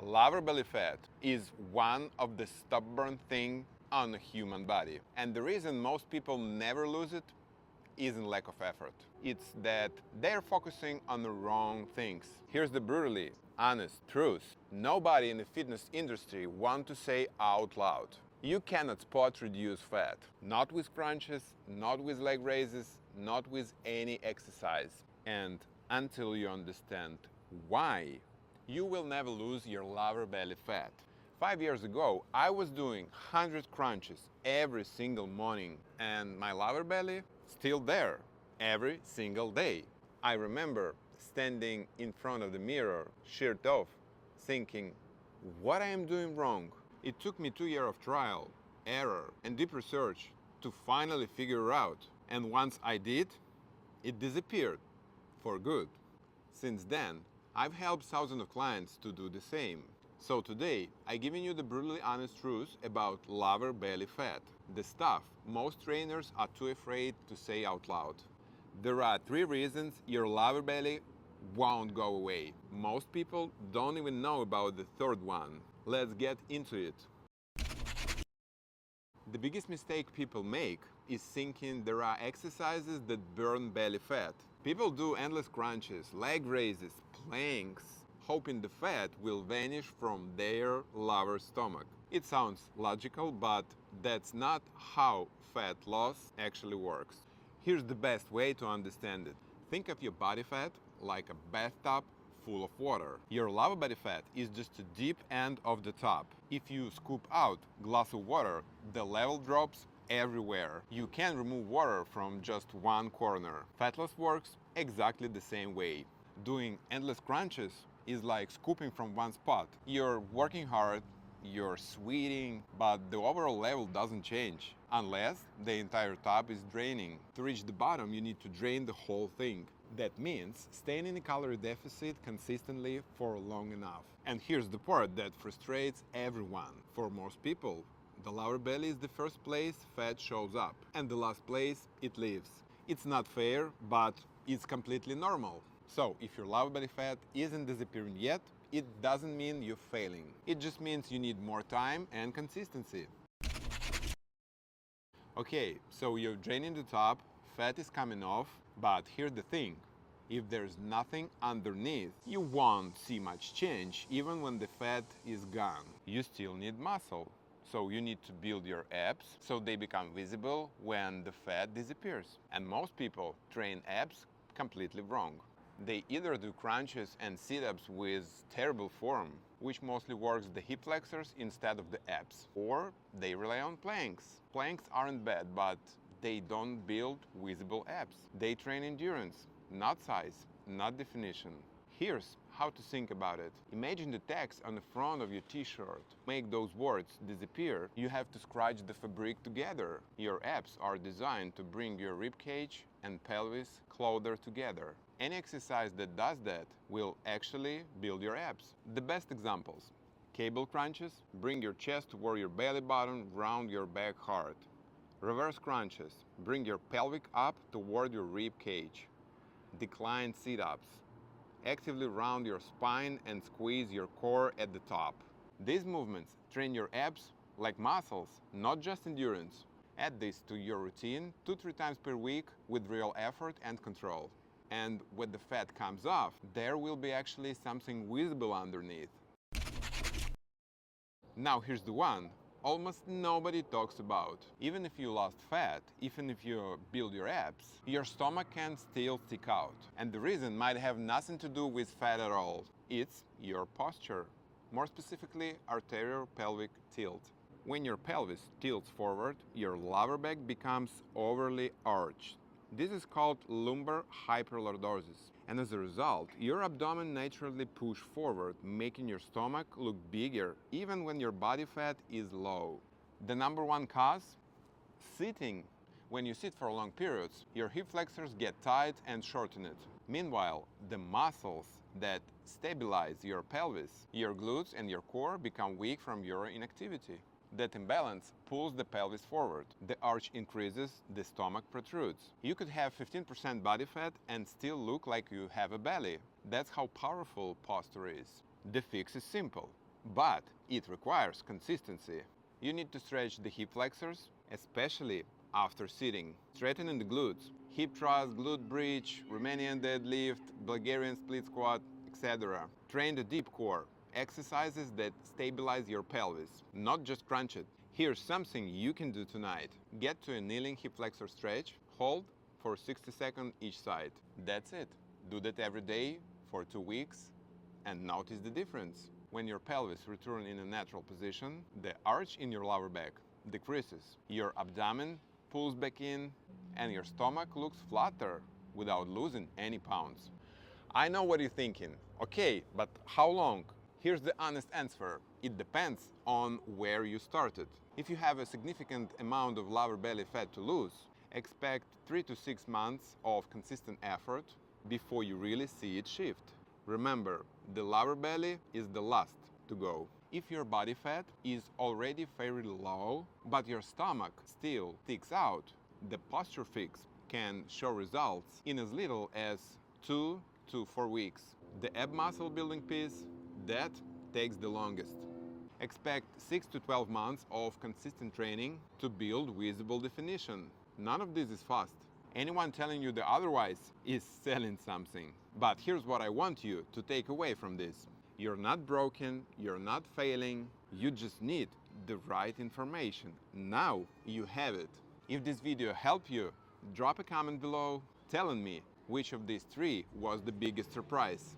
Lower belly fat is one of the stubborn things on the human body. And the reason most people never lose it isn't lack of effort. It's that they're focusing on the wrong things. Here's the brutally honest truth. Nobody in the fitness industry wants to say out loud, you cannot spot reduce fat. Not with crunches, not with leg raises, not with any exercise. And until you understand why, you will never lose your lower belly fat. 5 years ago, I was doing 100 crunches every single morning, and my lower belly still there every single day. I remember standing in front of the mirror, shirt off, thinking, what I am doing wrong? It took me 2 years of trial, error, and deep research to finally figure out. And once I did, it disappeared for good. Since then, I've helped thousands of clients to do the same. So today, I'm giving you the brutally honest truth about lower belly fat, the stuff most trainers are too afraid to say out loud. There are 3 reasons your lower belly won't go away. Most people don't even know about the third one. Let's get into it. The biggest mistake people make is thinking there are exercises that burn belly fat. People do endless crunches, leg raises, planks, hoping the fat will vanish from their lower stomach. It sounds logical, but that's not how fat loss actually works. Here's the best way to understand it. Think of your body fat like a bathtub full of water. Your lower body fat is just the deep end of the top. If you scoop out a glass of water, the level drops everywhere. You can remove water from just one corner. Fat loss works exactly the same way. Doing endless crunches is like scooping from one spot. You're working hard, you're sweating, but the overall level doesn't change unless the entire top is draining. To reach the bottom, you need to drain the whole thing. That means staying in a calorie deficit consistently for long enough. And here's the part that frustrates everyone. For most people, the lower belly is the first place fat shows up, and the last place it leaves. It's not fair, but it's completely normal. So, if your lower belly fat isn't disappearing yet, it doesn't mean you're failing. It just means you need more time and consistency. Okay, so you're draining the top, fat is coming off, but here's the thing. If there's nothing underneath, you won't see much change even when the fat is gone. You still need muscle. So you need to build your abs so they become visible when the fat disappears. And most people train abs completely wrong. They either do crunches and sit-ups with terrible form, which mostly works the hip flexors instead of the abs, or they rely on planks. Planks aren't bad, but they don't build visible abs. They train endurance, not size, not definition. Here's how to think about it. Imagine the text on the front of your t-shirt. Make those words disappear, you have to scratch the fabric together. Your abs are designed to bring your ribcage and pelvis closer together. Any exercise that does that will actually build your abs. The best examples: cable crunches, bring your chest toward your belly button, round your back hard. Reverse crunches, bring your pelvic up toward your rib cage. Decline sit-ups, actively round your spine and squeeze your core at the top. These movements train your abs like muscles, not just endurance. Add this to your routine 2-3 times per week with real effort and control. And when the fat comes off, there will be actually something visible underneath. Now here's the one almost nobody talks about. Even if you lost fat, even if you build your abs, your stomach can still stick out. And the reason might have nothing to do with fat at all. It's your posture. More specifically, anterior pelvic tilt. When your pelvis tilts forward, your lower back becomes overly arched. This is called lumbar hyperlordosis. And as a result, your abdomen naturally pushes forward, making your stomach look bigger, even when your body fat is low. The number one cause? Sitting. When you sit for long periods, your hip flexors get tight and shortened. Meanwhile, the muscles that stabilize your pelvis, your glutes and your core become weak from your inactivity. That imbalance pulls the pelvis forward. The arch increases, the stomach protrudes. You could have 15% body fat and still look like you have a belly. That's how powerful posture is. The fix is simple. but it requires consistency. You need to stretch the hip flexors, especially after sitting, strengthening the glutes, hip thrust, glute bridge, Romanian deadlift, Bulgarian split squat, etc. Train the deep core, exercises that stabilize your pelvis, not just crunch it. Here's something you can do tonight. Get to a kneeling hip flexor stretch, hold for 60 seconds each side. That's it. Do that every day for 2 weeks and notice the difference. When your pelvis returns in a natural position, the arch in your lower back decreases. Your abdomen pulls back in and your stomach looks flatter without losing any pounds. I know what you're thinking. Okay, but how long? Here's the honest answer. It depends on where you started. If you have a significant amount of lower belly fat to lose, expect 3 to 6 months of consistent effort before you really see it shift. Remember, the lower belly is the last to go. If your body fat is already fairly low, but your stomach still sticks out, the posture fix can show results in as little as 2 to 4 weeks. The ab muscle building piece, that takes the longest. Expect 6 to 12 months of consistent training to build visible definition. None of this is fast. Anyone telling you the otherwise is selling something. But here's what I want you to take away from this. You're not broken, you're not failing, you just need the right information. Now you have it. If this video helped you, drop a comment below telling me which of these 3 was the biggest surprise.